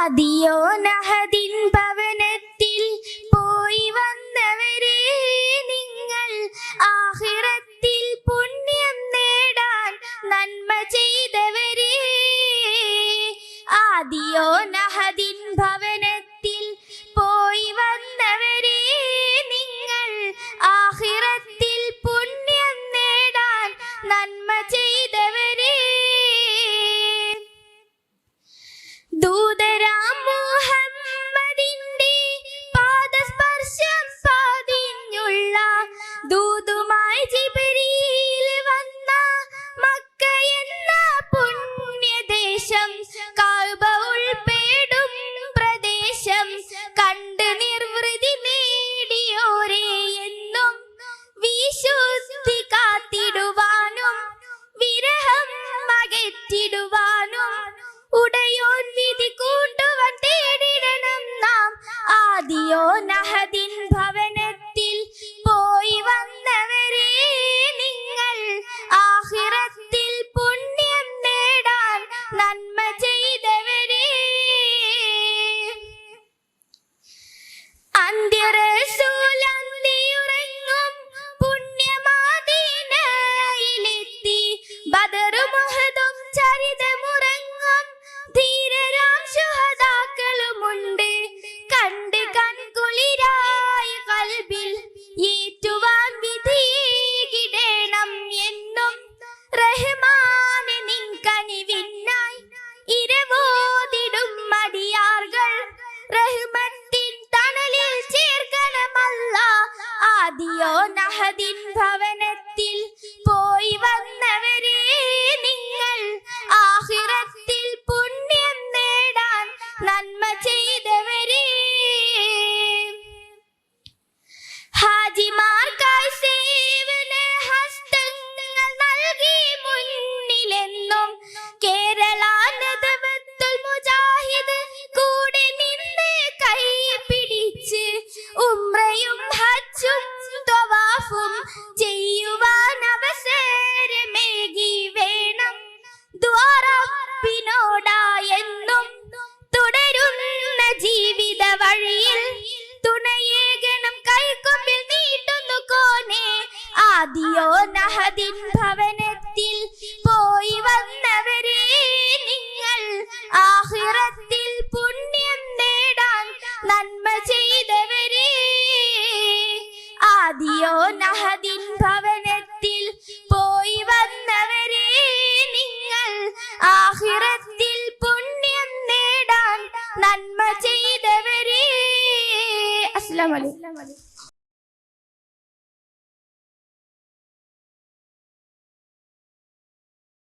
ആദിയോനഹദിൻ ഭവനത്തിൽ പോയി വന്നവരെ, നിങ്ങൾ ആഖിറത്തിൽ പുണ്യം നേടാൻ നന്മ ചെയ്തവരെ. ആദിയോനഹദിൻ ഭവനത്തിൽ പോയി വന്നവരെ, നിങ്ങൾ ആഖിറത്തിൽ പുണ്യം നേടാൻ നന്മ ചെയ്തവരെ. ദൂതരാം മുഹമ്മദിന്റെ പാദസ്പർശം പതിഞ്ഞുള്ള ദൂതുമായി ജിബ്രീൽ വന്ന മക്ക എന്ന പുണ്യദേശം, കഅബ ഉൾപ്പെടും പ്രദേശം കണ്ട് നിർവൃതി നേടിയോരെ എന്നും വിശുദ്ധി കാത്തിടുവാനും വിരഹം അകറ്റിടുവാനും ഉടയോൻ വിധി കൂട്ടുവാൻ തേടിടണം നാം. ആദിയോനഹദിൻ ഭവനത്തിൽ പോയി വന്നവരെ, നിങ്ങൾ ആഖിറത്തിൽ പുണ്യം നേടാൻ നന്മ ചെയ്തവരെ. അന്ത്യറസൂൽ അന്തിയുറങ്ങും പുണ്യമദീനയിലെത്തി, ബദറും ഉഹദും ചരിതമുറങ്ങും ധീരരാം ശുഹദാക്കളുമുണ്ട്. കണ്ട് കൺകുളിരായി കൽബിൽ ഏറ്റുവാൻ വിധിയിടണം എന്നും റഹ്മാനെ നിൻ കനിവിനായി ഇരവോതിടും മടിയാർകൾ, റഹ്മത്തിൻ തണലിൽ ചേർക്കണമല്ലാ. ആദിയോനഹദിൻ ഭവനത്തിൽ പോയി വന്നവരെ, നിങ്ങൾ ആഖിറത്തിൽ പുണ്യം നേടാൻ നന്മ ചെയ്തവരെ. ഹാജിമാർക്കായി സേവന ഹസ്തങ്ങൾ നൽകി മുന്നിലെന്നും കേരള നദവത്തുൽ മുജാഹിദ് കൂടെ നിന്ന് കൈ പിടിച്ച് ഉംറയും ഹജ്ജും തവാഫും ചെയ്യുവാൻ അവസരമേകി വേണം ദുആ റബ്ബിനോടായെന്നും. തുടരുന്ന ജീവിത വഴിയിൽ തുണയേകണം കൈക്കൊമ്പിൽ നീട്ടുന്നു കോനെ. ആദിയോനഹദിൻ ഭവനത്തിൽ പോയി വന്നവരെ, നിങ്ങൾ ആഖിറത്തിൽ പുണ്യം നേടാൻ നന്മ ചെയ്തവരെ. ആദിയോനഹദിൻ ഭവനത്തിൽ പോയി വന്നവരെ, നിങ്ങൾ ആഖിറത്തിൽ പുണ്യം നേടാൻ നന്മ ചെയ്തവരെ. അസ്സലാമു അലൈക്കും.